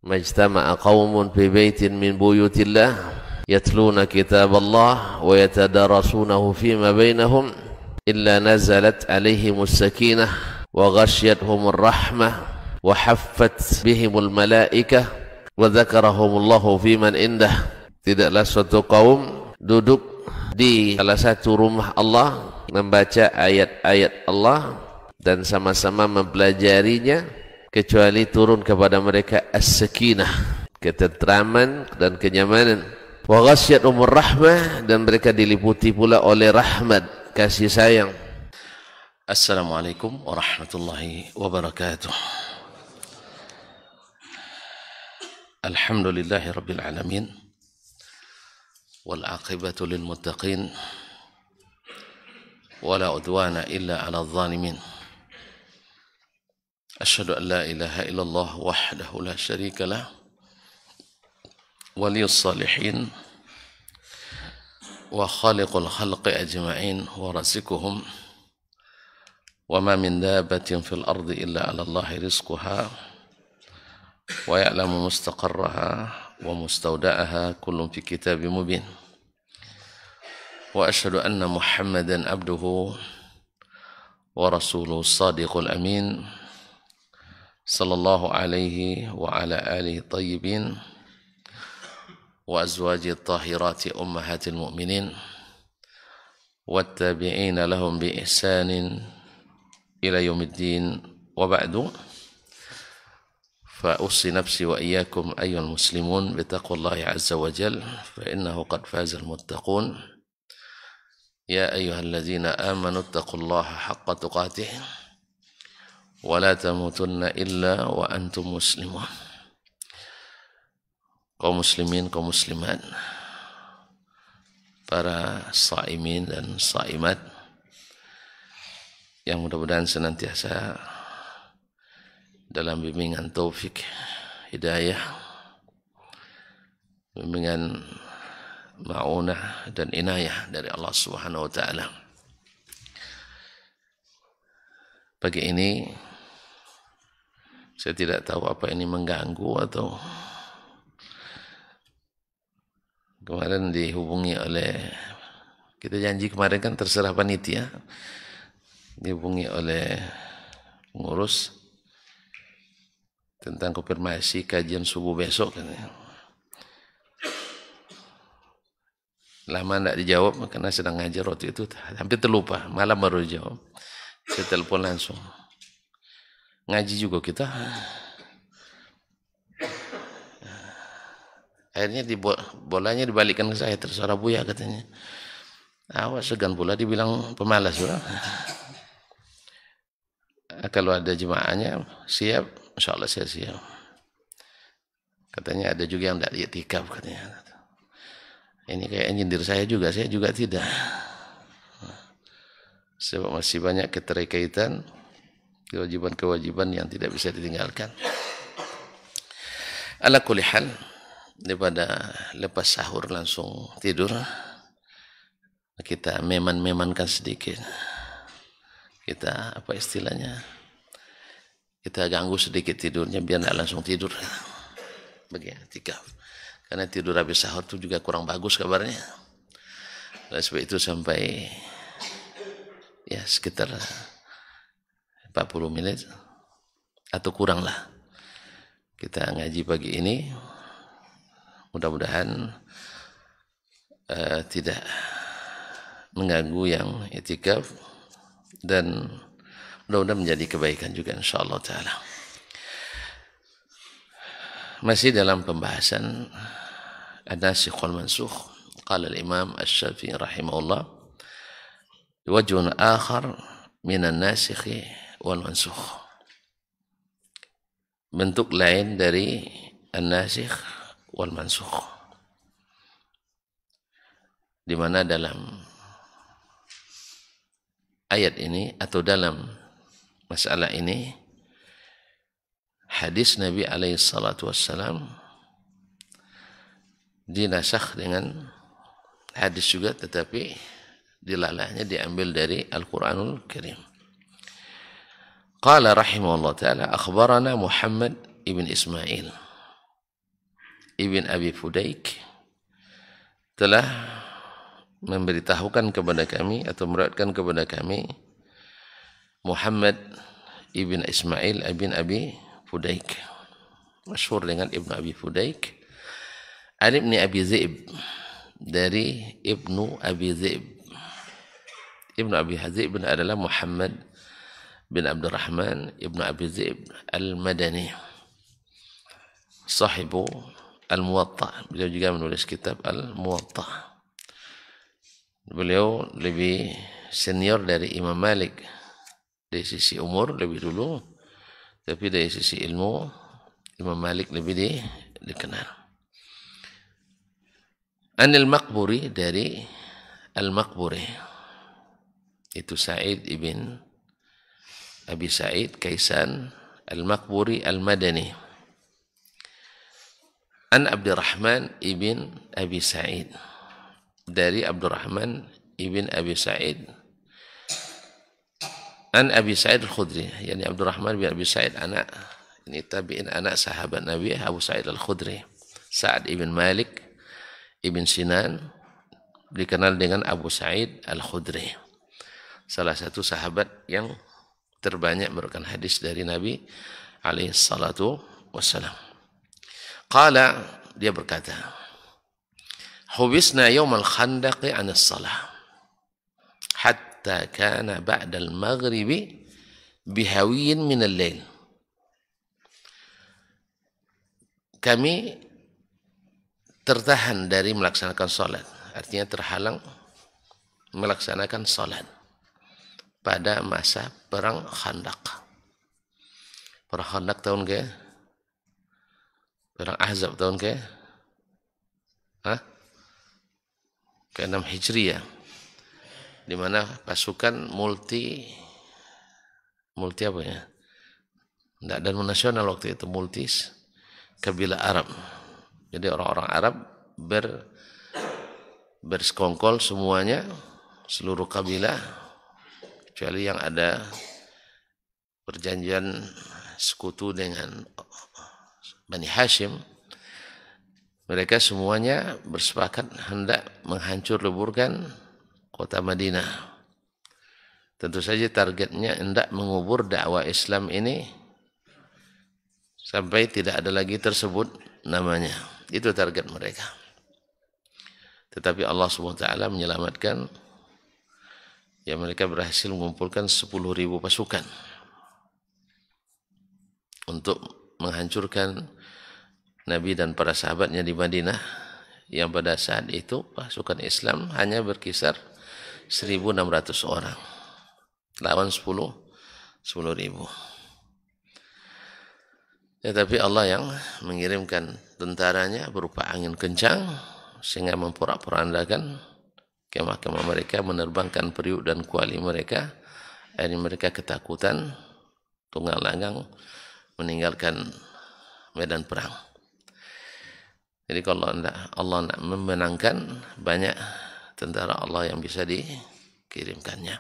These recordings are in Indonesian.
majtama'a qaumun fi baitin min buyutillah yatluna kitaballah wa yatadarasunahu fima bainahum illa nazalat alaihimus sakinah wa ghasyiyatuhumur rahmah wa haffat bihimul malaikah wa dzakarahumullahu fiman indah. Tidaklah suatu kaum duduk di salah satu rumah Allah membaca ayat-ayat Allah dan sama-sama mempelajarinya kecuali turun kepada mereka as-sakinah, ketentraman dan kenyamanan, wa ghasyiyatuhumur rahmah, dan mereka diliputi pula oleh rahmat, kasih sayang. Assalamualaikum warahmatullahi wabarakatuh. Alhamdulillahi rabbil alamin wal aqibatu lil muttaqin wala udwana illa 'alal zalimin. Asyhadu an la ilaha illallah wahdahu la syarika lah waliyus salihin wa khaliqul khalqi ajma'in wa rasikuhum wa ma min dabbatin fil ardi illa 'ala Allahi rizquha wa ya'lamu mustaqarraha wa mustawda'aha kullun fi kitabim mubin. Wa asyhadu anna Muhammadan abduhu wa rasuluhu sadiqul amin sallallahu alaihi wa ala alihi tayyibin wa azwaji tahirati ummahatil mu'minin wattabi'ina lahum bi ihsanin ila yaumiddin wa ba'du. Fa ussi nafsi wa iyyakum ayyuhal muslimun bi taqwallahi azza wa jalla fa innahu qad fazal muttaqun. Ya ayyuhalladzina amanu taqullaha haqqa tuqatih wa la tamutunna illa wa antum muslimun. Kaum muslimin, kaum muslimat, para shaimin dan shaimat yang mudah-mudahan senantiasa dalam bimbingan taufik, hidayah, bimbingan ma'unah dan inayah dari Allah Subhanahu wa taala. Pagi ini saya tidak tahu apa ini mengganggu atau kemarin dihubungi oleh, kita janji kemarin kan terserah panitia, dihubungi oleh pengurus tentang konfirmasi kajian subuh besok. Lama tidak dijawab karena sedang ngajar waktu itu, hampir terlupa, malam baru dijawab. Saya telepon langsung. Ngaji juga kita. Akhirnya bolanya dibalikkan ke saya, tersuara Buya katanya. Awas segan pula dibilang pemalas. Kalau ada jemaahnya siap, insya Allah saya siap. Katanya ada juga yang tidak i'tikaf katanya. Ini kayak nyindir saya juga tidak. Sebab masih banyak keterkaitan, kewajiban-kewajiban yang tidak bisa ditinggalkan. Ala kulli hal, daripada lepas sahur langsung tidur, kita meman-memankan sedikit. Kita apa istilahnya? Kita ganggu sedikit tidurnya biar tidak langsung tidur. Bagi i'tikaf. Karena tidur habis sahur itu juga kurang bagus kabarnya. Oleh sebab itu sampai ya sekitar 40 menit atau kurang lah kita ngaji pagi ini. Mudah-mudahan tidak mengganggu yang i'tikaf dan mudah-mudahan menjadi kebaikan juga insyaallah taala. Masih dalam pembahasan an-nasikh wal mansukh. Qala al-Imam Asy-Syafi'i rahimahullah, wajhun akhar min an-nasikh wal mansukh. Bentuk lain dari an-nasikh wal mansukh, di mana dalam ayat ini atau dalam masalah ini hadis Nabi alaihi salatu wassalam dinasakh dengan hadis juga, tetapi dilalahnya diambil dari Al-Quranul Karim. Qala rahimahullah ta'ala akhbarana Muhammad ibn Ismail. ibn Abi Fudaik telah memberitahukan kepada kami atau meriwayatkan kepada kami Muhammad ibn Ismail ibn Abi Fudaik, masyhur dengan Ibnu Abi Fudaik, an ibn Abi Zi'b, dari Ibnu Abi Zi'b. Ibnu Abi Zi'b adalah Muhammad bin Abdurrahman Ibnu Abi Zi'b al-Madani, sahibu Al-Muwatta. Beliau juga menulis kitab Al-Muwatta. Beliau lebih senior dari Imam Malik dari sisi umur, lebih dulu, tapi dari sisi ilmu Imam Malik lebih dikenal. Anil Maqburi, dari Al-Maqburi, itu Sa'id ibn Abi Sa'id Kaisan Al-Maqburi Al-Madani, an Abdurrahman ibn Abi Sa'id, dari Abdurrahman ibn Abi Sa'id, an Abi Sa'id Al-Khudri, yani Abdurrahman bin Abi Sa'id anak ini tabi'in, anak sahabat Nabi Abu Sa'id Al-Khudri. Sa'ad ibn Malik ibn Sinan dikenal dengan Abu Sa'id Al-Khudri, salah satu sahabat yang terbanyak meriwayatkan hadis dari Nabi alaihi salatu wassalam. Qala, dia berkata, hubisna yawmal khandaqi 'an as-salah hatta kana ba'da al-maghribi bihawiyyin min al-lail. Kami tertahan dari melaksanakan salat, artinya terhalang melaksanakan salat pada masa perang Khandaq. Perang Khandaq tahun ke? Perang Ahzab tahun ke? Ke-6 Hijriah, di mana pasukan multi apa ya? Tidak ada nasional waktu itu, multis kabilah Arab. Jadi orang-orang Arab bersekongkol semuanya, seluruh kabilah, kecuali yang ada perjanjian sekutu dengan Bani Hashim. Mereka semuanya bersepakat hendak menghancur leburkan kota Madinah. Tentu saja targetnya hendak mengubur dakwah Islam ini sampai tidak ada lagi tersebut namanya. Itu target mereka. Tetapi Allah SWT menyelamatkan, ya, mereka berhasil mengumpulkan 10.000 pasukan untuk menghancurkan Nabi dan para sahabatnya di Madinah, yang pada saat itu pasukan Islam hanya berkisar 1.600 orang lawan 10.000. Ya, tapi Allah yang mengirimkan tentaranya berupa angin kencang sehingga memporak-porandakan kemah-kemah mereka, menerbangkan periuk dan kuali mereka. Akhirnya mereka ketakutan, tunggang langgang meninggalkan medan perang. Jadi kalau Allah nak memenangkan, banyak tentara Allah yang bisa dikirimkannya.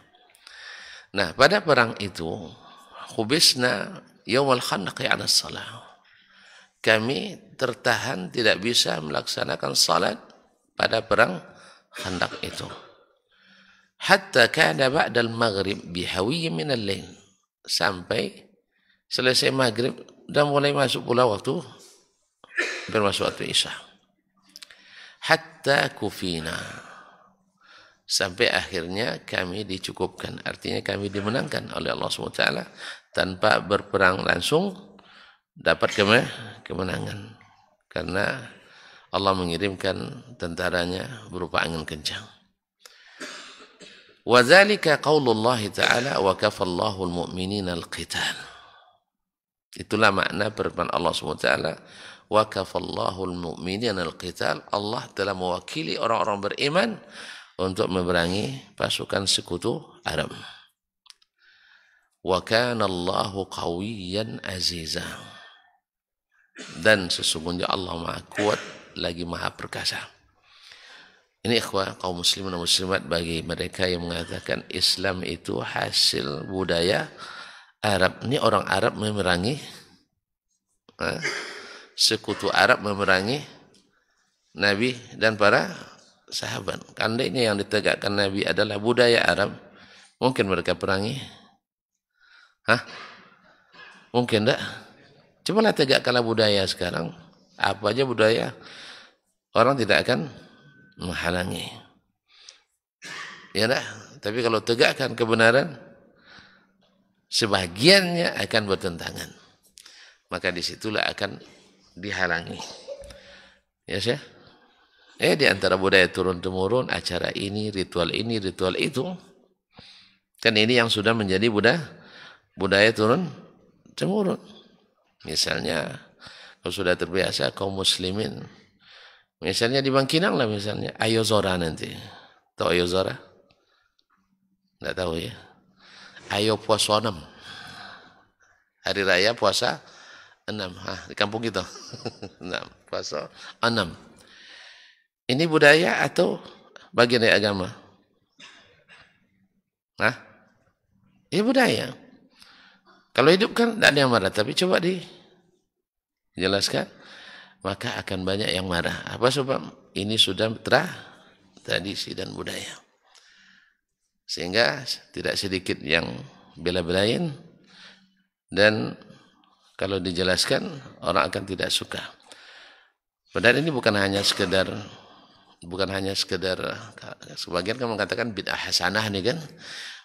Nah, pada perang itu, khubisna yawmal khandaqi 'ala salah. Kami tertahan tidak bisa melaksanakan salat pada perang Khandaq itu. Hatta kana ba'dal maghrib bihawiyyin min al-lail. Sampai selesai maghrib dan mulai masuk pula waktu bermasuk waktu Isya. Hatta kufina. Sampai akhirnya kami dicukupkan. Artinya kami dimenangkan oleh Allah SWT tanpa berperang langsung, dapat kemenangan. Karena Allah mengirimkan tentaranya berupa angin kencang. Wa dzalika qaulullah ta'ala wa kafallahu al-mu'minina al-qital. Itulah makna firman Allah SWT, wa kafallahu al-mu'minina al-qital. Allah telah mewakili orang-orang beriman untuk memerangi pasukan sekutu Arab. Wa kana Allahu qawiyyan aziza. Dan sesungguhnya Allah Maha kuat lagi Maha perkasa. Ini ikhwah kaum muslimin dan muslimat, bagi mereka yang mengatakan Islam itu hasil budaya Arab. Ini orang Arab memerangi sekutu Arab memerangi Nabi dan para sahabat. Andainya yang ditegakkan Nabi adalah budaya Arab, mungkin mereka perangi? Hah? Mungkin enggak? Cobalah tegakkanlah budaya sekarang. Apa aja budaya, orang tidak akan menghalangi. Ya enggak? Tapi kalau tegakkan kebenaran, sebagiannya akan bertentangan. Maka disitulah akan dihalangi. Ya sih? Di antara budaya turun-temurun, acara ini, ritual itu. Kan ini yang sudah menjadi budaya turun-temurun. Misalnya, kalau sudah terbiasa kaum muslimin, misalnya di Bangkinang lah misalnya, Ayo Zora nanti. Tahu Ayo Zora? Nggak tahu ya. Ayo puasa 6. Hari raya puasa 6. Di kampung kita. 6. Puasa 6. Ini budaya atau bagian dari agama? Ini budaya. Kalau hidup kan tidak ada yang marah, tapi coba dijelaskan, maka akan banyak yang marah. Apa sebab? Ini sudah tradisi dan budaya. Sehingga tidak sedikit yang bela-belain, dan kalau dijelaskan orang akan tidak suka. Padahal ini bukan hanya sekedar sebagian kan mengatakan bid'ah hasanah nih kan,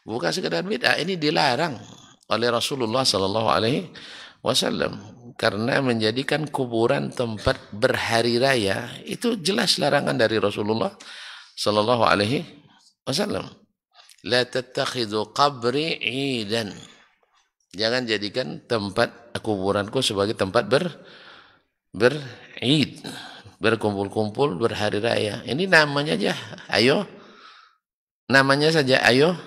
bukan sekedar bid'ah, ini dilarang oleh Rasulullah Sallallahu Alaihi Wasallam karena menjadikan kuburan tempat berhari raya, itu jelas larangan dari Rasulullah Sallallahu Alaihi Wasallam. La tattakhidhu qabri idan, jangan jadikan tempat kuburanku sebagai tempat berid, berkumpul-kumpul berhari raya. Ini namanya aja namanya saja ayo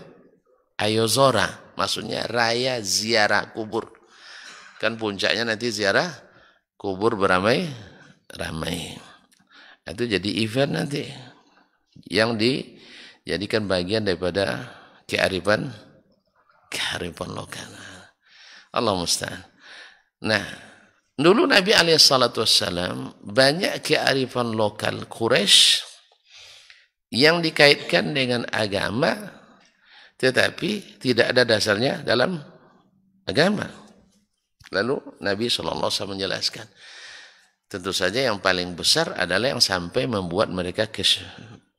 zora, maksudnya raya ziarah kubur. Kan puncaknya nanti ziarah kubur beramai-ramai. Itu jadi event nanti yang dijadikan bagian daripada kearifan lokal. Allah musta'an. Nah, dulu Nabi SAW banyak kearifan lokal Quraisy yang dikaitkan dengan agama, tetapi tidak ada dasarnya dalam agama. Lalu Nabi SAW menjelaskan, tentu saja yang paling besar adalah yang sampai membuat mereka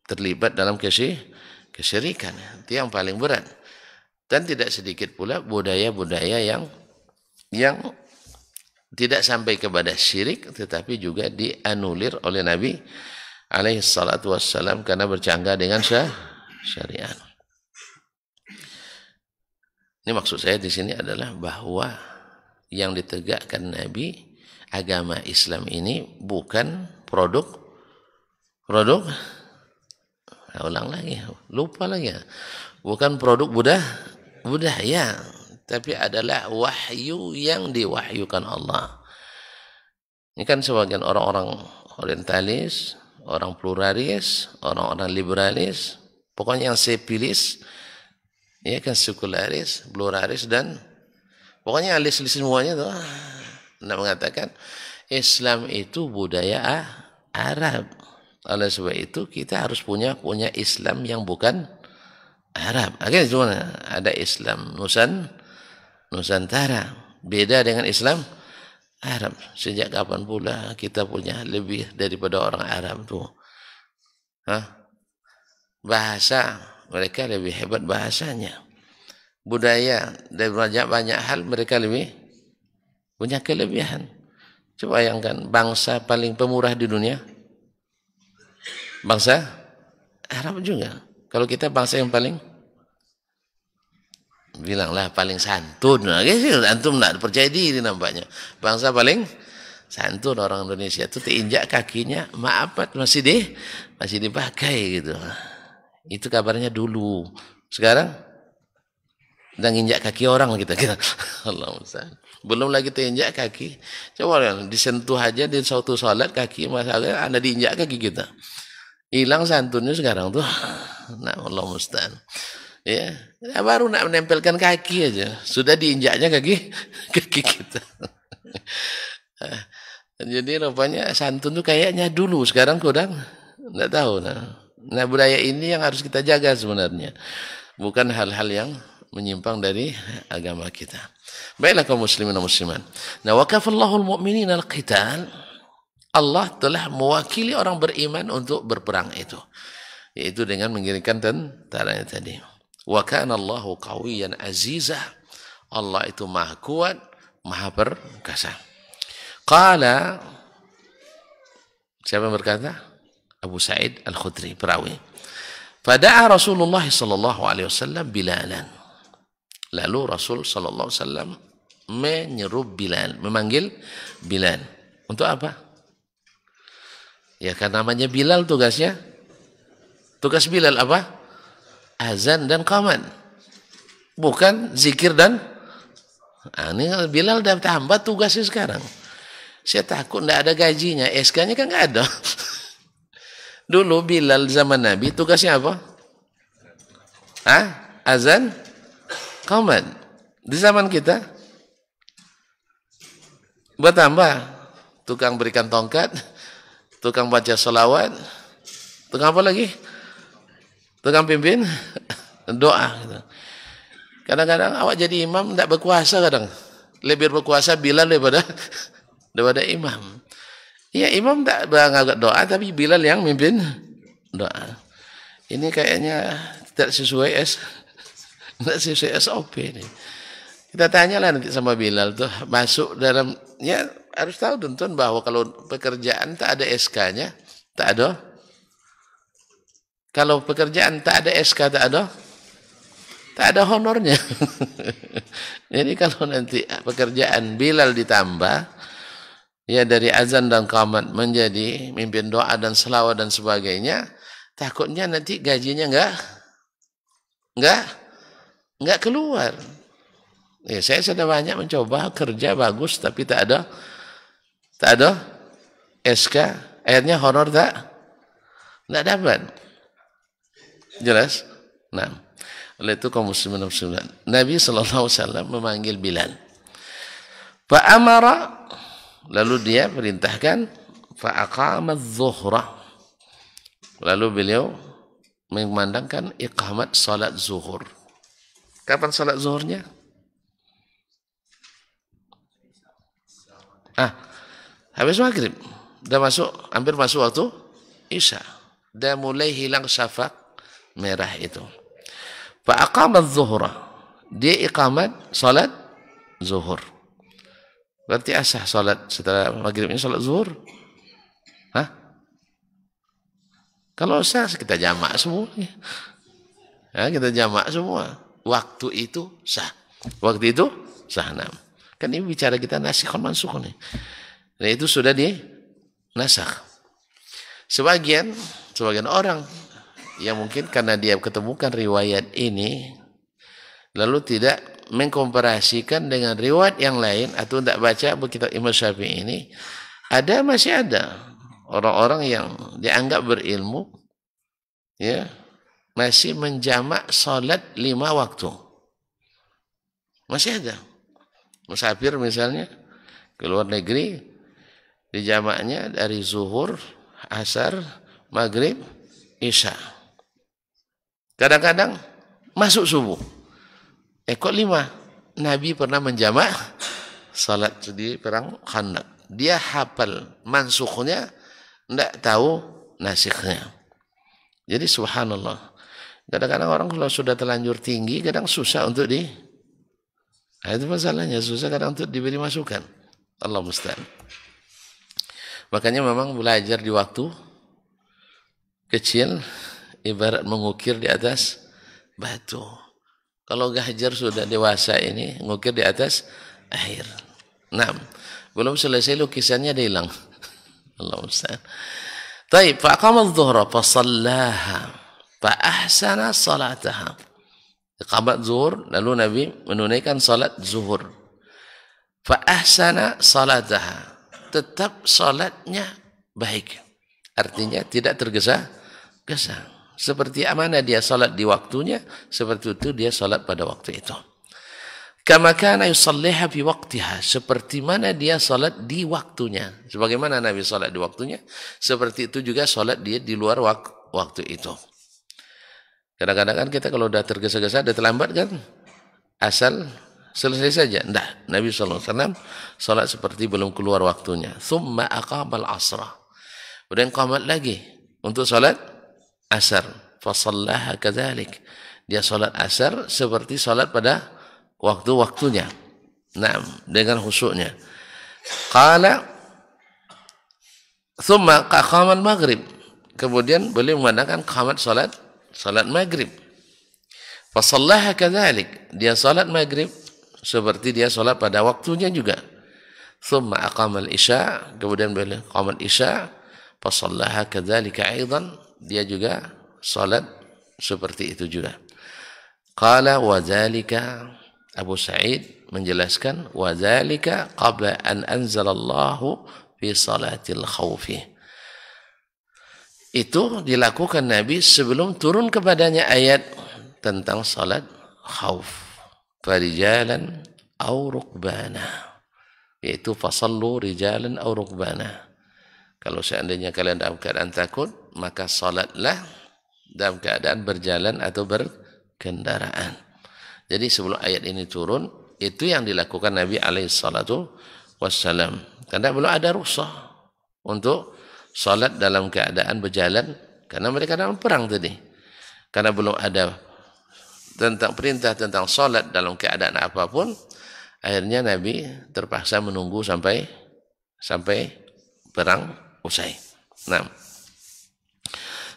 terlibat dalam kesyirikan. Itu yang paling berat. Dan tidak sedikit pula budaya-budaya yang tidak sampai kepada syirik, tetapi juga dianulir oleh Nabi alaihi salatu wassalam karena bercanggah dengan syariat. Ini maksud saya di sini adalah bahwa yang ditegakkan Nabi, agama Islam ini bukan produk. Ulang lagi, lupa lagi. Bukan produk budaya, tapi adalah wahyu yang diwahyukan Allah. Ini kan sebagian orang-orang orientalis, orang pluralis, orang-orang liberalis, pokoknya yang sepilis, ya kan, sekularis, pluralis, dan pokoknya alis-alis semuanya tuh. Nah, mengatakan Islam itu budaya Arab. Oleh sebab itu kita harus punya Islam yang bukan Arab. Akhirnya cuma ada Islam Nusantara, beda dengan Islam Arab. Sejak kapan pula kita punya lebih daripada orang Arab tuh? Bahasa mereka lebih hebat bahasanya. Budaya dan banyak hal mereka lebih punya kelebihan. Coba bayangkan, bangsa paling pemurah di dunia, bangsa Arab juga. Kalau kita bangsa yang paling, bilanglah paling santun. Nah, antum tidak percaya diri nampaknya. Bangsa paling santun orang Indonesia itu, terinjak kakinya maaf masih dipakai gitu. Itu kabarnya dulu. Sekarang sedang injak kaki orang kita. Allah musta'an. Belum lagi terinjak kaki. Coba disentuh aja di suatu salat kaki, masalah Anda diinjak kaki kita. Hilang santunnya sekarang tuh. Nah, Allah musta'an. Ya, baru nak menempelkan kaki aja sudah diinjaknya kaki kita. Jadi rupanya santun tuh kayaknya dulu, sekarang kurang, enggak tahu. Nah, budaya ini yang harus kita jaga sebenarnya. Bukan hal-hal yang menyimpang dari agama kita. Baiklah kaum muslimin dan muslimat. Nah, wa kafallahu al-mu'minina al-qital. Allah telah mewakili orang beriman untuk berperang itu. Yaitu dengan mengirimkan tentaranya tadi. Wa kana Allahu qawiyyan azizah. Allah itu maha kuat, maha perkasa. Qala, siapa yang berkata? Abu Sa'id Al-Khudri, perawi. Fada'a Rasulullah sallallahu alaihi wasallam Bilalan. Lalu Rasul sallallahu alaihi wasallam menyeru Bilal, memanggil Bilal. Untuk apa? Ya kan namanya Bilal tugasnya. Tugas Bilal apa? Azan dan qamat. Bukan zikir dan ini Bilal dah tambah tugasnya sekarang. Saya takut tidak ada gajinya, SK-nya kan nggak ada. Dulu Bilal zaman Nabi tugasnya apa? Azan, qamat. Di zaman kita bertambah tukang berikan tongkat, tukang baca sholawat, tukang apa lagi? Tukang pimpin doa. Kadang-kadang awak jadi imam tidak berkuasa kadang. Lebih berkuasa Bilal daripada imam. Ya imam tak berangkat doa tapi Bilal yang mimpin doa. Ini kayaknya tidak sesuai SOP ini. Kita tanyalah nanti sama Bilal tuh masuk dalam, ya harus tahu tuntun bahwa kalau pekerjaan tak ada SK-nya, tak ada. Kalau pekerjaan tak ada SK, tak ada honornya. Jadi kalau nanti pekerjaan Bilal ditambah, ya dari azan dan qamat menjadi mimpin doa dan selawat dan sebagainya, takutnya nanti gajinya enggak keluar. Ya, saya sudah banyak mencoba kerja bagus tapi tak ada SK, akhirnya honor tak dapat. Jelas? Nah, oleh itu kaum muslimin dan muslimat, Nabi sallallahu alaihi wasallam memanggil Bilal. Fa amara, lalu dia perintahkan, fa aqama adh-dhuhra. Lalu beliau mengumandangkan iqamat salat zuhur. Kapan salat zuhurnya? Habis maghrib. Dah masuk, hampir masuk waktu Isya. Dah mulai hilang syafaq merah itu. Fa aqama adh-dhuhra. Dia iqamat salat zuhur. Berarti asah salat setelah maghrib ini salat zuhur? Kalau sah kita jamak semua. Ya, kita jamak semua. Waktu itu sah. Waktu itu sah. Nah, kan ini bicara kita nasikh mansukh nih. Nah, itu sudah dinasakh. Sebagian orang yang mungkin karena dia ketemukan riwayat ini lalu tidak mengkomparasikan dengan riwayat yang lain atau tidak baca kitab Imam Syafi'i ini, masih ada orang-orang yang dianggap berilmu, ya, masih menjamak salat 5 waktu. Masih ada. Musafir misalnya ke luar negeri, dijamaknya dari zuhur, asar, maghrib, isya. Kadang-kadang masuk subuh. Kok 5? Nabi pernah menjamak salat di perang Khandaq. Dia hafal mansukhnya, tidak tahu nasikhnya. Jadi subhanallah. Kadang-kadang orang kalau sudah terlanjur tinggi, kadang susah untuk itu masalahnya, susah kadang untuk diberi masukan. Allah musta'an. Makanya memang belajar di waktu kecil ibarat mengukir di atas batu. Kalau gajar sudah dewasa ini, ngukir di atas air. Nah, belum selesai lukisannya dia hilang. Allah musta'an. Taib, faqama adh-dhuhra fa shallaha fa ahsana salataha. Iqamat zuhur, lalu Nabi menunaikan salat zuhur. Fa ahsana salataha. Tetap salatnya baik. Artinya tidak tergesa-gesa. Seperti mana dia salat di waktunya, seperti itu dia salat pada waktu itu. Kama kana yusalliha fi waqtiha, seperti mana dia salat di waktunya. Sebagaimana Nabi salat di waktunya, seperti itu juga salat dia di luar waktu itu. Kadang-kadang kan kita kalau udah tergesa-gesa, udah terlambat kan, asal selesai saja. Enggak, Nabi SAW salat seperti belum keluar waktunya. Thumma aqamal asra. Kemudian qamat lagi untuk salat asar. Fasallaha kadzalik. Dia salat asar seperti salat pada waktu-waktunya. Naam, dengan khusyuknya. Qala thumma qaqamal maghrib. Kemudian beliau mengadakan qamat salat maghrib. Fasallaha kadzalik. Dia salat maghrib seperti dia salat pada waktunya juga. Thumma aqamal isya. Kemudian beliau qamat isya. Fasallaha kadzalika aidan. Dia juga salat seperti itu juga. Qala wa dzalika, Abu Sa'id menjelaskan, wa dzalika qabla an anzalallahu fi salatil khawfi. Itu dilakukan Nabi sebelum turun kepadanya ayat tentang salat khauf. Farijalan aw rukbana, yaitu fasallu rijalan aw rukbana. Kalau seandainya kalian dalam keadaan takut, maka salatlah dalam keadaan berjalan atau berkendaraan. Jadi sebelum ayat ini turun, itu yang dilakukan Nabi alaihissalatu wassalam. Karena belum ada rukhsah untuk salat dalam keadaan berjalan, karena mereka dalam perang tadi. Karena belum ada tentang perintah tentang salat dalam keadaan apapun, akhirnya Nabi terpaksa menunggu sampai perang usai. Nah,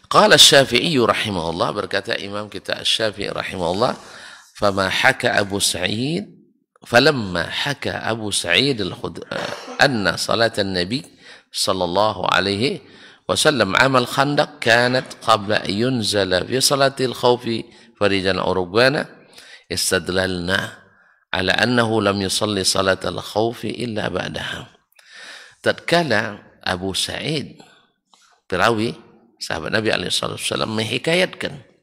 qala Asy-Syafi'i rahimahullah, berkata Imam kita Asy-Syafi'i rahimahullah, فلما حكى أبو سعيد أن صلاة النبي صلى الله عليه وسلم عام الخندق كانت قبل أن ينزل في صلاة الخوف فرجالا أو ركبانا استدللنا على أنه لم يصلي صلاة الخوف إلا بعدها. Tatkala Abu Sa'id perawi sahabat Nabi SAW menghikayatkan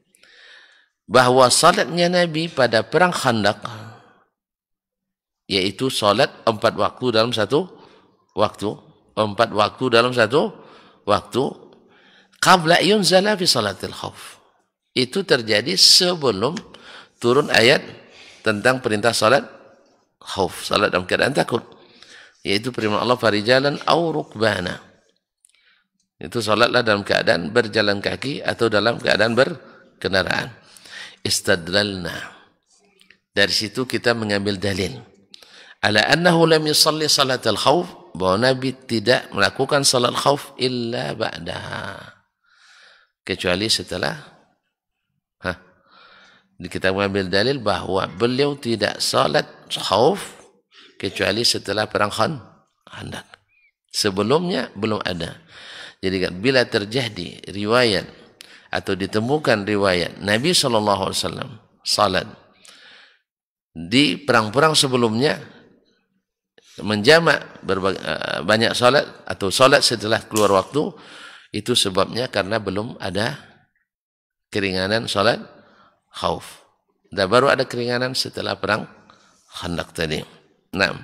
bahwa salatnya Nabi pada perang Khandaq, yaitu salat 4 waktu dalam satu waktu, 4 waktu dalam satu waktu, qabla yunzala fi salatil khauf. Itu terjadi sebelum turun ayat tentang perintah salat khauf, salat dalam keadaan takut, yaitu firman Allah farijalan aw rukbana. Itu salatlah dalam keadaan berjalan kaki atau dalam keadaan berkendaraan. Istadlalna, dari situ kita mengambil dalil ala annahu lam yusalli salatal khauf, bahwa Nabi tidak melakukan salat khauf illa ba'daha, kecuali setelah kita mengambil dalil bahwa beliau tidak salat khauf kecuali setelah perang Khandaq. Sebelumnya belum ada. Jadi kan bila terjadi riwayat atau ditemukan riwayat Nabi SAW salat di perang-perang sebelumnya, menjamak banyak salat atau salat setelah keluar waktu, itu sebabnya karena belum ada keringanan salat khauf. Dan baru ada keringanan setelah perang Khandaq tadi. Nah,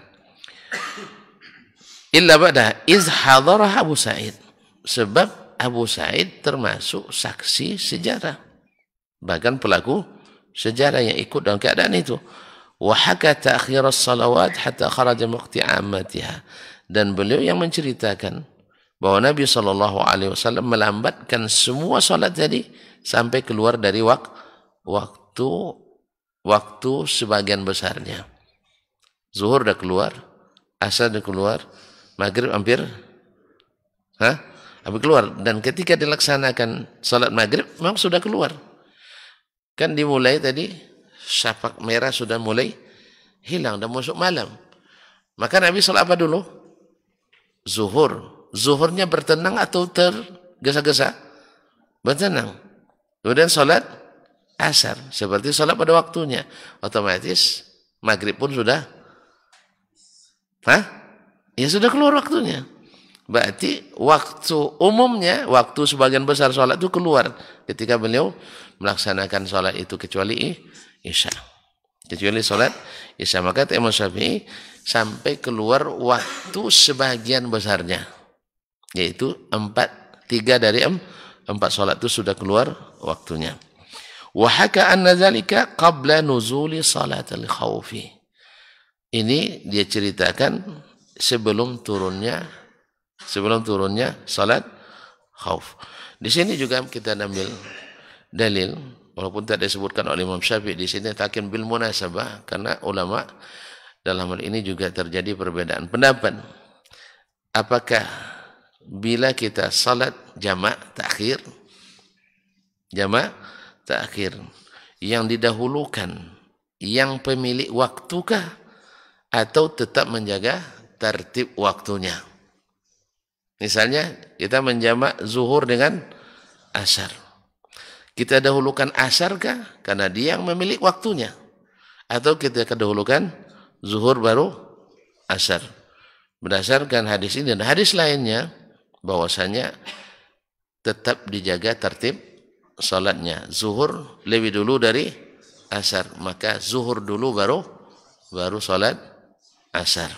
illa ba'da iz hadaraha Abu Sa'id, sebab Abu Sa'id termasuk saksi sejarah, bahkan pelaku sejarah yang ikut dalam keadaan itu. Wa haka ta'khir as-salawat hatta kharaja waqti 'ammatiha, dan beliau yang menceritakan bahwa Nabi SAW melambatkan semua salat tadi sampai keluar dari waktu sebagian besarnya. Zuhur dah keluar, asar dah keluar, maghrib hampir keluar, dan ketika dilaksanakan salat maghrib memang sudah keluar. Kan dimulai tadi syapak merah sudah mulai hilang dan masuk malam. Maka Nabi salat apa dulu? Zuhurnya bertenang atau tergesa-gesa? Bertenang. Kemudian salat asar seperti salat pada waktunya. Otomatis maghrib pun sudah ya sudah keluar waktunya. Berarti waktu umumnya, waktu sebagian besar sholat itu keluar ketika beliau melaksanakan sholat itu, kecuali isya. kecuali sholat isya. Maka Imam Syafi'i sampai keluar waktu sebagian besarnya, yaitu 3 dari 4 sholat itu sudah keluar waktunya. Wa haka anna dzalika qabla nuzuli salatil khaufi. Ini dia ceritakan sebelum turunnya salat khauf. Di sini juga kita ambil dalil, walaupun tidak disebutkan oleh Imam Syafi'i di sini, takin bil munasabah, karena ulama dalam hal ini juga terjadi perbedaan pendapat. Apakah bila kita salat jamak takhir yang didahulukan yang pemilik waktukah, atau tetap menjaga tertib waktunya? Misalnya kita menjamak zuhur dengan asar, kita dahulukan asar kah karena dia yang memiliki waktunya, atau kita dahulukan zuhur baru asar? Berdasarkan hadis ini dan hadis lainnya bahwasanya tetap dijaga tertib salatnya. Zuhur lebih dulu dari asar, maka zuhur dulu baru salat asar.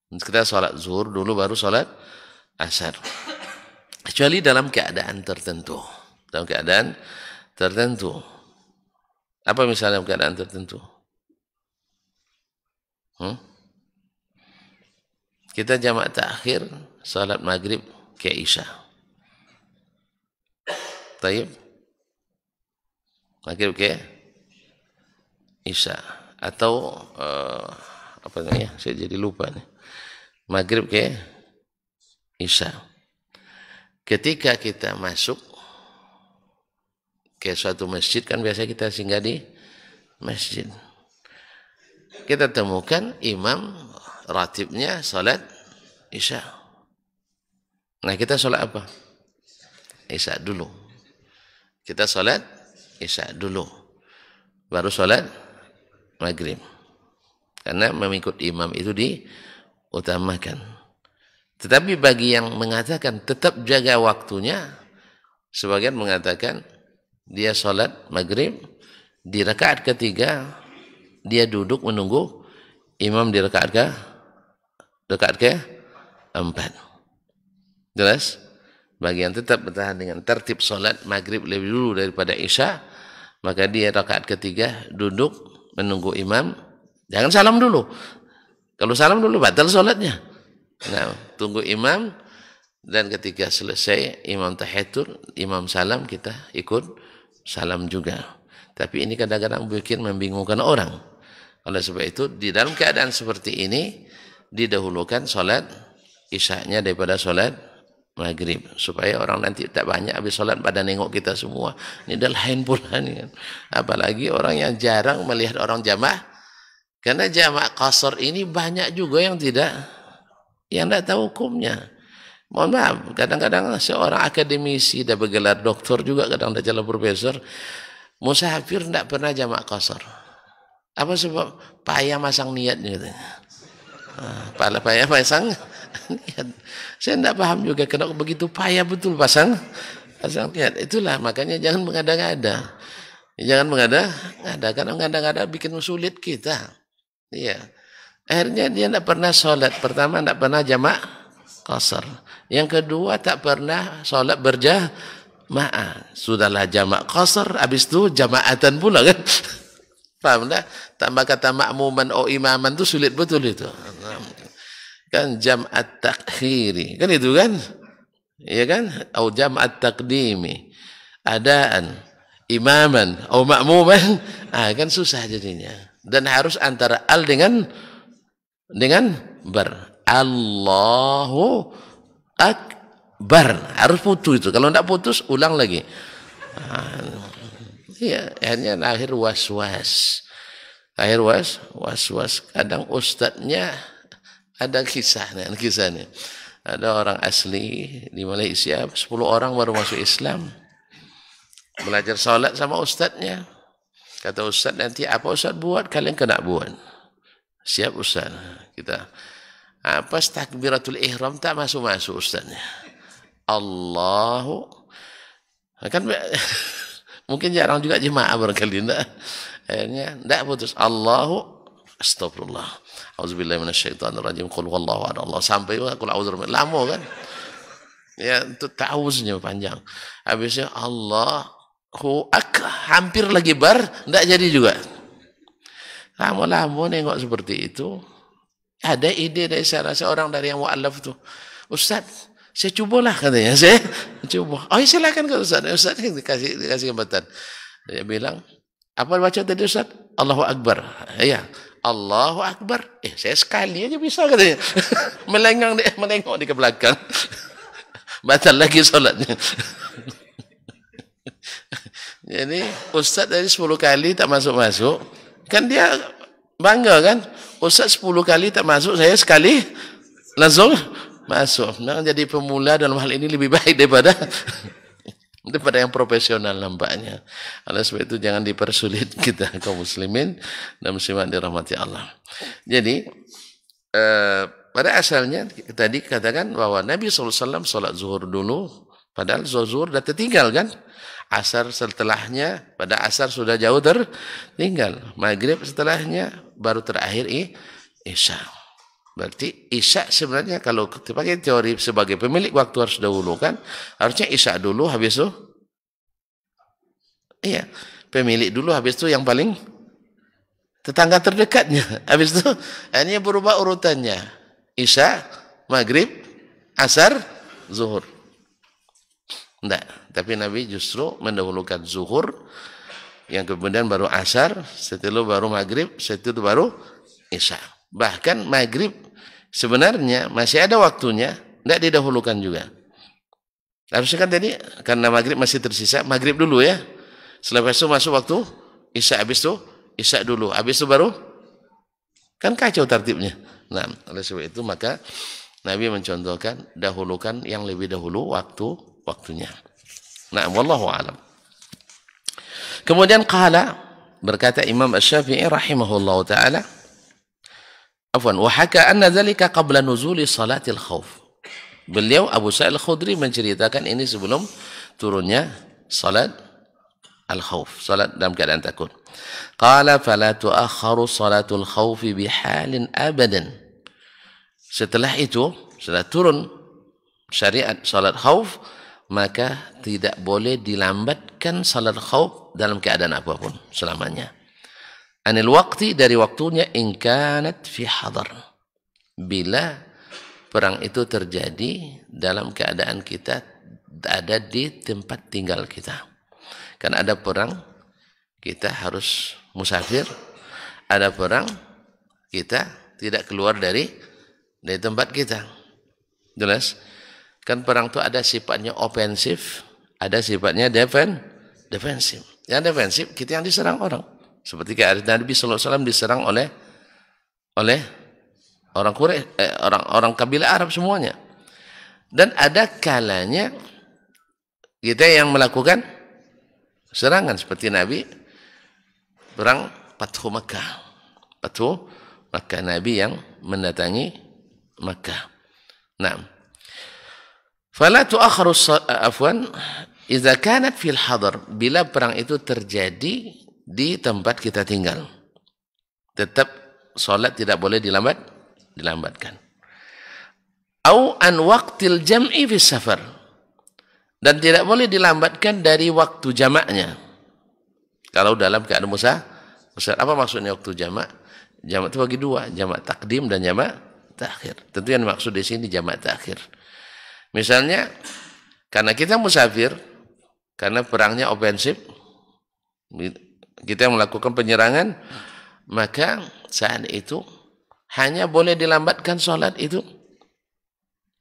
Kita salat zuhur dulu baru salat asar. Kecuali dalam keadaan tertentu. Dalam keadaan tertentu. Apa misalnya dalam keadaan tertentu? Kita jamak takhir salat maghrib ke isya. Taib. Maghrib ke isya. Atau apa namanya? Saya jadi lupa nih. Maghrib ke isya. Ketika kita masuk ke suatu masjid, kan biasa kita singgah di masjid, kita temukan imam ratibnya salat isya. Nah, kita salat apa? Isya dulu. Kita salat isya dulu, baru salat maghrib. Karena mengikut imam itu diutamakan. Tetapi bagi yang mengatakan tetap jaga waktunya, sebagian mengatakan dia salat maghrib, di rakaat ketiga dia duduk menunggu imam di rakaat ke-4. Jelas? Bagi yang tetap bertahan dengan tertib salat maghrib lebih dulu daripada isya, maka dia rakaat ketiga duduk menunggu imam. Jangan salam dulu. Kalau salam dulu batal salatnya. Nah, tunggu imam, dan ketika selesai imam tahiyatul, imam salam, kita ikut salam juga. Tapi ini kadang-kadang bikin membingungkan orang. Oleh sebab itu, di dalam keadaan seperti ini didahulukan salat isya'nya daripada salat maghrib, supaya orang nanti tak banyak habis salat pada nengok kita semua. Ini dah lain pula ni kan. Apalagi orang yang jarang melihat orang jamaah, karena jamaah qasar ini banyak juga yang tidak tahu hukumnya. Mohon maaf, kadang-kadang seorang akademisi dah bergelar doktor juga, kadang dah jalan profesor, musafir tidak pernah jamaah qasar. Apa sebab? Payah masang niatnya katanya. Payah pasang niat. Saya tidak paham juga kenapa begitu payah betul pasang niat. Itulah makanya jangan mengada-ngada. Jangan mengada-ngada, karena mengada-ngada bikin sulit kita. Iya. Akhirnya dia tidak pernah sholat. Pertama tidak pernah jamak qasar. Yang kedua tak pernah sholat berjamaah. Sudahlah jamak qasar, habis itu jamaatan pula kan. Paham tak? Tambah kata makmuman imaman itu sulit betul itu. Kan jam'at takhiri. Kan itu kan? Iya kan? Atau jam'at taqdimi. Adaan. Imaman. Atau makmuman. Kan susah jadinya. Dan harus antara al dengan bar. Allahu akbar. Harus putus itu. Kalau tidak putus, ulang lagi. Iya, akhirnya akhir was-was. Akhir was-was. Kadang ustadznya ada kisahnya. Ada orang asli di Malaysia, 10 orang baru masuk Islam. Belajar salat sama ustadznya. Kata ustadz, nanti apa ustadz buat, kalian kena buat. Siap ustadz. Kita pas takbiratul ihram tak masuk ustadznya. Allahu kan Mungkin jarang juga jemaah barangkali, enggak. Akhirnya enggak putus. Astagfirullah. Auzubillahi minasyaitonirrajim. Qul huwallahu ahad. Allah sampai qul a'udzu birabbil lama kan. Ya, untuk ta'awuznya panjang. Habisnya hampir lagi enggak jadi juga. Lama-lama nengok seperti itu. Ada ide dari seorang dari yang mu'allaf itu. Ustaz, saya cobalah katanya. Saya coba. Oh, silakan ke Ustaz. Ustaz dikasih kesempatan. Dia bilang, apa baca tadi Ustaz? Allahu Akbar. Iya. Allahu Akbar. Saya sekali aja bisa katanya. Melengok di ke belakang. Batal lagi sholatnya. Jadi Ustaz dari 10 kali tak masuk-masuk. Kan dia bangga kan? Ustaz 10 kali tak masuk, saya sekali langsung masuk. Nah, jadi pemula dalam hal ini lebih baik daripada yang profesional nampaknya. Oleh sebab itu jangan dipersulit kita kaum muslimin dan muslimat dirahmati Allah. Jadi pada asalnya tadi katakan bahwa Nabi SAW sholat zuhur dulu, padahal zuhur sudah tertinggal kan. Asar setelahnya, pada asar sudah jauh tertinggal. Maghrib setelahnya, baru terakhir isya. Berarti isya sebenarnya kalau dipakai teori sebagai pemilik waktu harus dahulu kan. Harusnya isya dulu, habis itu iya, pemilik dulu, habis itu yang paling tetangga terdekatnya. Habis itu ini berubah urutannya. Isya, maghrib, asar, zuhur. Enggak, tapi Nabi justru mendahulukan zuhur, yang kemudian baru asar, setelah baru maghrib, setelah baru isya. Bahkan maghrib sebenarnya masih ada waktunya, enggak didahulukan juga. Harusnya kan tadi, karena maghrib masih tersisa, maghrib dulu ya. Selepas itu masuk waktu isya, habis itu isya dulu, habis itu baru, kan kacau tertibnya. Nah, oleh sebab itu maka Nabi mencontohkan, dahulukan yang lebih dahulu waktunya. Nah, wallahu a'lam. Kemudian berkata Imam Asy-Syafi'i rahimahullahu taala, wa haka anna dzalika qabla nuzuli salatil khauf. Beliau Abu Sa'id Al-Khudri menceritakan ini sebelum turunnya salat al-khauf, salat dalam keadaan takut. Qala fala tu'akhkharu salatul khaufi bihalin abadan. Setelah itu, setelah turun syariat salat khauf, maka tidak boleh dilambatkan salat khauf dalam keadaan apapun selamanya. Anil waqti, dari waktunya, in kanat fi hadar, bila perang itu terjadi dalam keadaan kita ada di tempat tinggal kita. Kan ada perang kita harus musafir, ada perang kita tidak keluar dari tempat kita. Jelas? Kan perang itu ada sifatnya ofensif, ada sifatnya defensif. Yang defensif kita yang diserang orang. Seperti Nabi sallallahu alaihi wasallam diserang oleh orang Quraisy, orang kabilah Arab semuanya. Dan ada kalanya kita yang melakukan serangan, seperti Nabi perang Fathu Makkah. Fathu Makkah, Nabi yang mendatangi Makkah. Nah, fala tu'akhkharu idza kanat fil hadar, bila perang itu terjadi di tempat kita tinggal, tetap salat tidak boleh dilambatkan. Au an waqtil jam'i fi safar, dan tidak boleh dilambatkan dari waktu jamaknya kalau dalam keadaan musafir. Apa maksudnya waktu jamak? Jamak itu bagi dua, jamak takdim dan jamak takhir. Tentu yang maksud di sini jamak takhir. Misalnya karena kita musafir, karena perangnya ofensif, kita melakukan penyerangan, maka saat itu hanya boleh dilambatkan sholat itu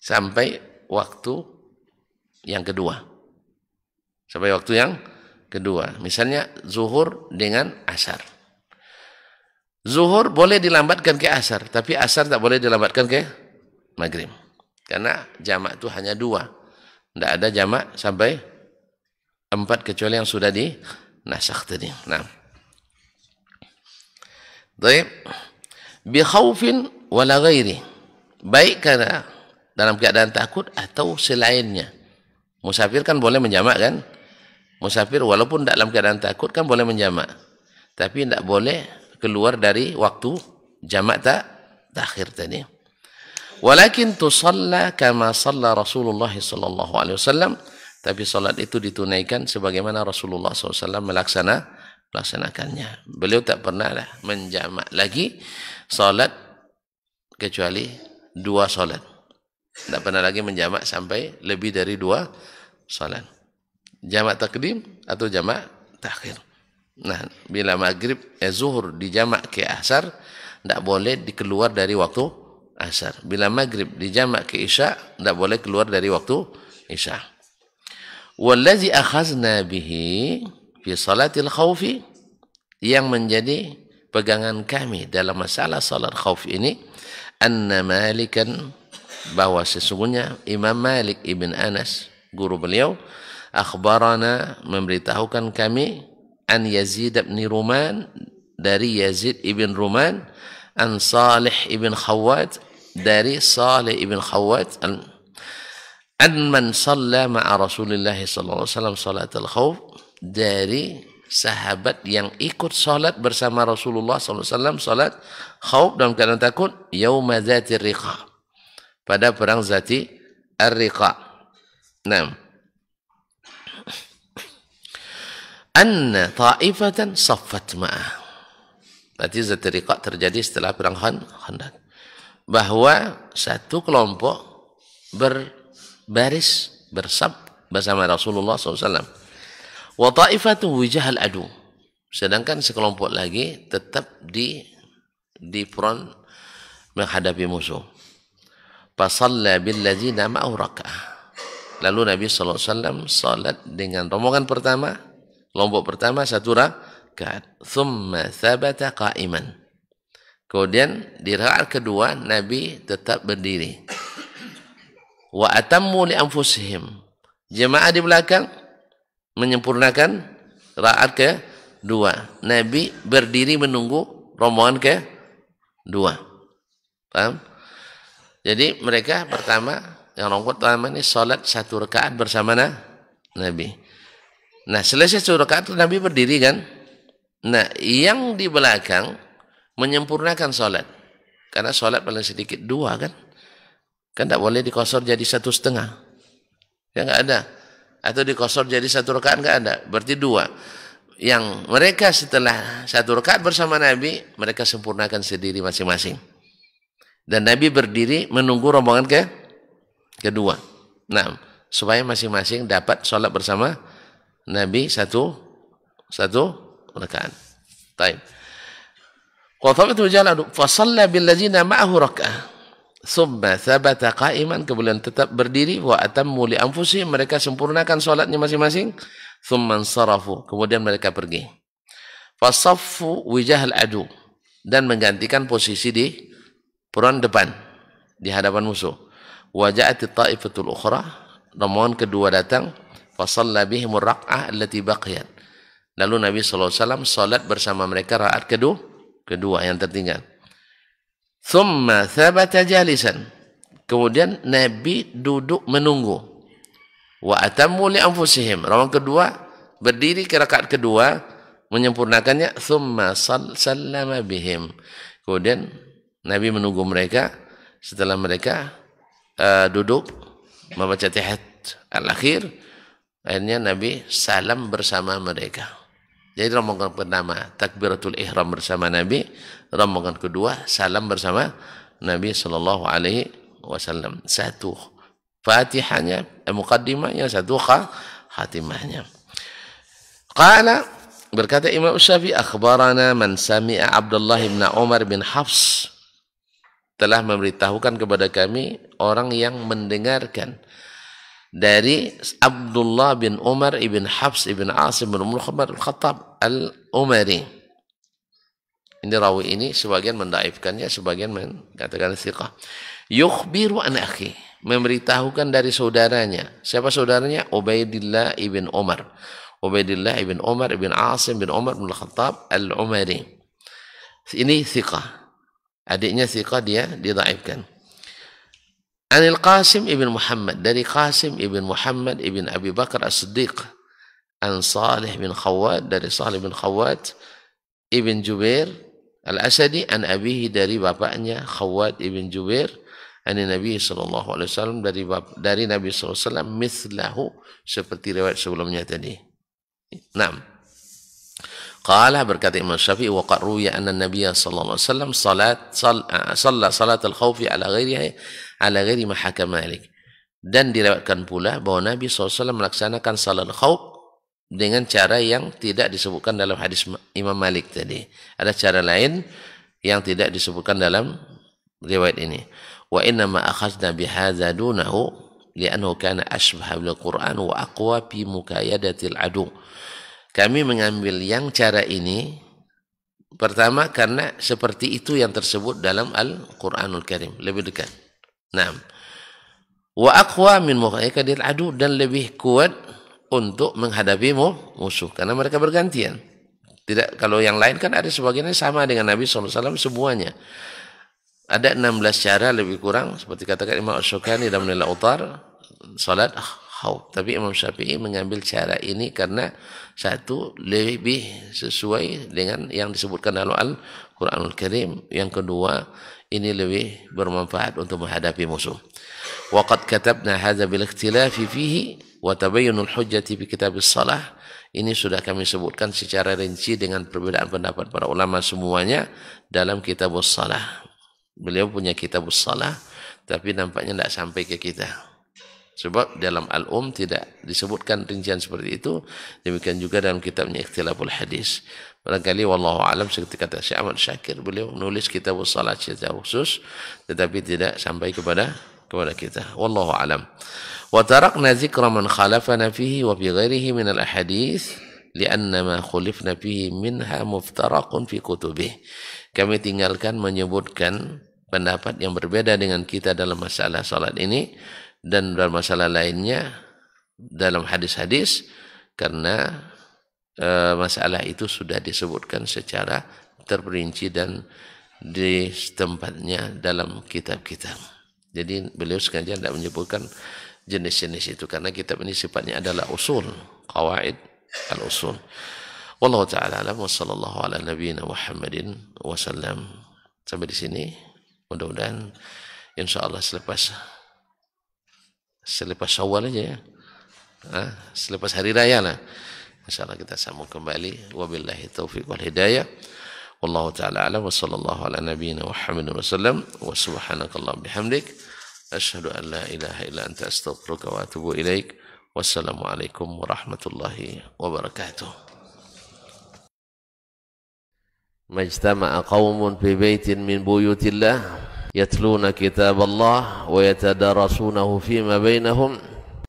sampai waktu yang kedua. Sampai waktu yang kedua. Misalnya zuhur dengan asar. Zuhur boleh dilambatkan ke asar, tapi asar tak boleh dilambatkan ke maghrib. Karena jamak itu hanya dua. Tidak ada jamak sampai 4 kecuali yang sudah dinasakh tadi. Nah. Baik. Bi khaufin wala ghairi. Baik karena dalam keadaan takut atau selainnya. Musafir kan boleh menjamak kan? Musafir walaupun dalam keadaan takut kan boleh menjamak. Tapi tidak boleh keluar dari waktu jamak takhir tadi. Walakin tusalla kama shalla Rasulullah sallallahu alaihi wasallam. Tapi salat itu ditunaikan sebagaimana Rasulullah SAW melaksanakannya. Beliau tak pernah menjamak lagi salat kecuali 2 salat. Tak pernah lagi menjamak sampai lebih dari 2 salat. Jamak takdim atau jamak takhir. Nah, bila maghrib zuhur dijamak ke asar, tidak boleh dikeluar dari waktu asar. Bila maghrib dijamak ke isya, tidak boleh keluar dari waktu isya. Wallazi akhazna bihi fi salatil khawfi, yang menjadi pegangan kami dalam masalah salat khauf ini, anna Malikan, bahwa sesungguhnya Imam Malik ibn Anas, guru beliau, akhbarana, memberitahukan kami, an Yazid ibn Ruman, dari Yazid ibn Ruman, an Salih ibn Khawwat, dari Salih ibn Khawwat, an man salla ma'a Rasulullah sallallahu alaihi wasallam salatul khauf, dari sahabat yang ikut salat bersama Rasulullah sallallahu alaihi wasallam salat khauf dalam keadaan takut, yauma zatir riqa, pada perang Zati ar-Riqa. Naam. Anna ta'ifatan saffat ma'ah. Berarti Zati ar-Riqa terjadi setelah perang Khandaq. Bahwa satu kelompok berbaris bersab bersama Rasulullah SAW. Wa ta'ifatu wijahal adu. Sedangkan sekelompok lagi tetap di front menghadapi musuh. Fasalla billadzina ma'ahu raka'ah. Lalu Nabi SAW salat dengan rombongan pertama, kelompok pertama 1 rakaat. Thumma thabata qa'iman. Kemudian di rakaat kedua Nabi tetap berdiri. Wa atammu li anfusihim. Jemaah di belakang menyempurnakan rakaat kedua. Nabi berdiri menunggu rombongan kedua. Paham? Jadi mereka pertama, yang rombongan pertama ini salat 1 rakaat bersama Nabi. Nah, selesai 1 rakaat Nabi berdiri kan? Nah, yang di belakang menyempurnakan salat. Karena salat paling sedikit 2 kan? Kan tidak boleh dikosor jadi 1,5. Ya enggak ada. Atau dikosor jadi 1 rakaat enggak ada. Berarti 2. Yang mereka setelah 1 rakaat bersama Nabi, mereka sempurnakan sendiri masing-masing. Dan Nabi berdiri menunggu rombongan kedua. Nah, supaya masing-masing dapat sholat bersama Nabi satu rakaat. Baik. Qathabatu jalan fa shalla bil ladzina ma'ahu rak'ah. Thumma thabata qa'iman, kemudian tetap berdiri, wa atammu li anfusihim, mereka sempurnakan salatnya masing-masing. Thumma ansarafu, kemudian mereka pergi. Fasaffu wijahal adu, dan menggantikan posisi di front depan di hadapan musuh. Wa ja'at at-ta'ifatul ukhra, rombongan kedua datang, fa shalla bihim ar-rak'ah allati baqiyat. Lalu Nabi sallallahu alaihi wasallam salat bersama mereka rakaat kedua yang tertinggal. Thumma thabata jalisan, kemudian Nabi duduk menunggu. Wa atammu li anfusihim, rombongan kedua berdiri ke rakaat kedua menyempurnakannya. Thumma sallama bihim, kemudian Nabi menunggu mereka. Setelah mereka duduk membaca tahiyat al-akhir, akhirnya Nabi salam bersama mereka. Jadi rombongan pertama takbiratul ihram bersama Nabi, rombongan kedua salam bersama Nabi sallallahu alaihi wasallam. 1 Fatihahnya, muqaddimahnya, 1 khatimahnya. Qala, berkata Imam Syafi'i, akhbarana man sami'a Abdullah bin Umar bin Hafs, telah memberitahukan kepada kami orang yang mendengarkan dari Abdullah bin Umar ibn Hafs ibn Asim bin Umar al-Khattab al-Umari. Ini rawi ini sebagian mendaifkannya, sebagian mengatakan thiqah. Yukhbiru an akhi, memberitahukan dari saudaranya. Siapa saudaranya? Ubaidillah ibn Umar. Ubaidillah ibn Umar ibn Asim bin Umar bin al-Khattab al-Umari. Ini thiqah. Adiknya thiqah, dia didhaifkan. Anil Qasim ibn Muhammad, dari Qasim ibn Muhammad ibn Abi Bakar As-Siddiq an Salih bin Khawwat, dari Salih bin Khawwat ibn Jubair al-Asadi, an abihi, dari bapaknya Khawwat ibn Jubair, an Nabi sallallahu alaihi wasallam, dari Nabi sallallahu alaihi wasallam, mithlahu, seperti riwayat sebelumnya tadi. Naam. Qala, berkata Imam Syafi'i, wa qad ruwiya anna Nabiy sallallahu alaihi wasallam shalla salat al-khawfi ala ghairi ma haka Malik. Dan diriwayatkan pula bahwa Nabi SAW melaksanakan salat khawf dengan cara yang tidak disebutkan dalam hadis Imam Malik tadi. Ada cara lain yang tidak disebutkan dalam riwayat ini. Wa inna ma akhadna bihadza dunahu li'annahu kana ashbah bil Qur'an wa aqwa fi mukayadatil adu. Kami mengambil yang cara ini pertama karena seperti itu yang tersebut dalam Al-Qur'anul Karim, lebih dekat. Naam. Wa aqwa min mukayadatil adu, dan lebih kuat untuk menghadapi musuh karena mereka bergantian. Tidak, kalau yang lain kan ada sebagiannya sama dengan Nabi SAW semuanya. Ada 16 cara lebih kurang, seperti katakan Imam Asy-Syaukani dalam Nailul Awtar, salat khawf. Tapi Imam Syafi'i mengambil cara ini karena satu, lebih sesuai dengan yang disebutkan dalam Al-Qur'anul Karim. Yang kedua, ini lebih bermanfaat untuk menghadapi musuh. Wa qad katabna hadza bil ikhtilafi fihi wa tabayyunul hujjati fi kitabis shalah. Ini sudah kami sebutkan secara rinci dengan perbedaan pendapat para ulama semuanya dalam kitabus shalah. Beliau punya kitabus shalah, tapi nampaknya tidak sampai ke kita. Sebab dalam Al-Um tidak disebutkan rincian seperti itu. Demikian juga dalam kitabnya Ikhtilaful Hadis. Barangkali wallahu alam, seperti kata Syekh Ahmad Syakir, beliau menulis kitabus shalah secara khusus, tetapi tidak sampai kepada kita. Wallahu alam. Wa tarakna dzikra man khalafana fihi wa fi ghairihi min al-ahadits li'anna ma khulifna fihi minha muftaraqun fi kutubih. Kami tinggalkan menyebutkan pendapat yang berbeda dengan kita dalam masalah salat ini dan dalam masalah lainnya dalam hadis-hadis, karena masalah itu sudah disebutkan secara terperinci dan di tempatnya dalam kitab-kitab. Jadi beliau sengaja tidak menyebutkan jenis-jenis itu karena kitab ini sifatnya adalah usul, qawaid al-usul. Wallahu ta'ala alam wa sallallahu ala nabiyyina Muhammadin wa sallam. Sampai di sini. Mudah-mudahan insyaallah selepas Syawal aja ya. Selepas hari raya lah. Insyaallah kita sambung kembali. Wabillahi taufiq wal hidayah. Wallahu ta'ala alam wa sallallahu ala nabiyyina Muhammadin wa sallam. Wa subhanakallahumma bihamdik asyhadu an la ilaha illa anta astaghfiruka wa atubu ilaik. Wassalamualaikum warahmatullahi wabarakatuh. Majtama'a qaumun fi baitin min buyutillah yatluna kitaballah wa yatadarasunahu fima bainahum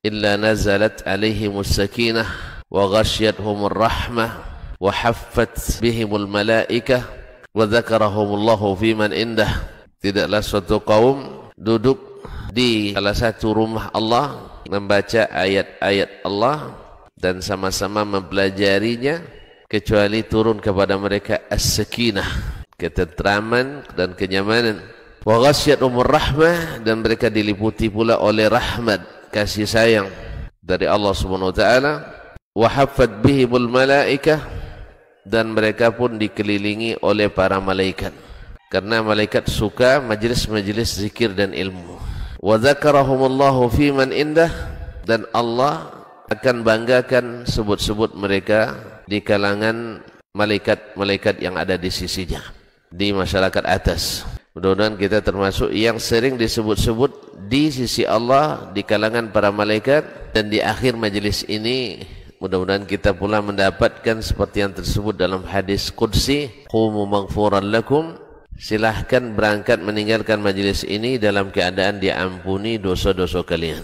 illa nazalat alaihimus sakinah wa ghasyiyatuhumur rahmah wa haffat bihimul malaikah wa dzakarahumullahu fiman indah. Tidaklah suatu kaum duduk di salah satu rumah Allah membaca ayat-ayat Allah dan sama-sama mempelajarinya kecuali turun kepada mereka as-sakinah, ketentraman dan kenyamanan. Wa ghasyiyatuhumur rahmah, dan mereka diliputi pula oleh rahmat, kasih sayang dari Allah Subhanahu wa taala. Wa haffat bihimul malaikah, dan mereka pun dikelilingi oleh para malaikat. Karena malaikat suka majlis-majlis zikir dan ilmu. Wa dzakarahumullahu fiman indah, dan Allah akan banggakan sebut-sebut mereka di kalangan malaikat-malaikat yang ada di sisinya, di masyarakat atas. Mudah-mudahan kita termasuk yang sering disebut-sebut di sisi Allah, di kalangan para malaikat. Dan di akhir majelis ini mudah-mudahan kita pula mendapatkan seperti yang tersebut dalam hadis qudsi, qumu maghfuran lakum, silahkan berangkat meninggalkan majelis ini dalam keadaan diampuni dosa-dosa kalian.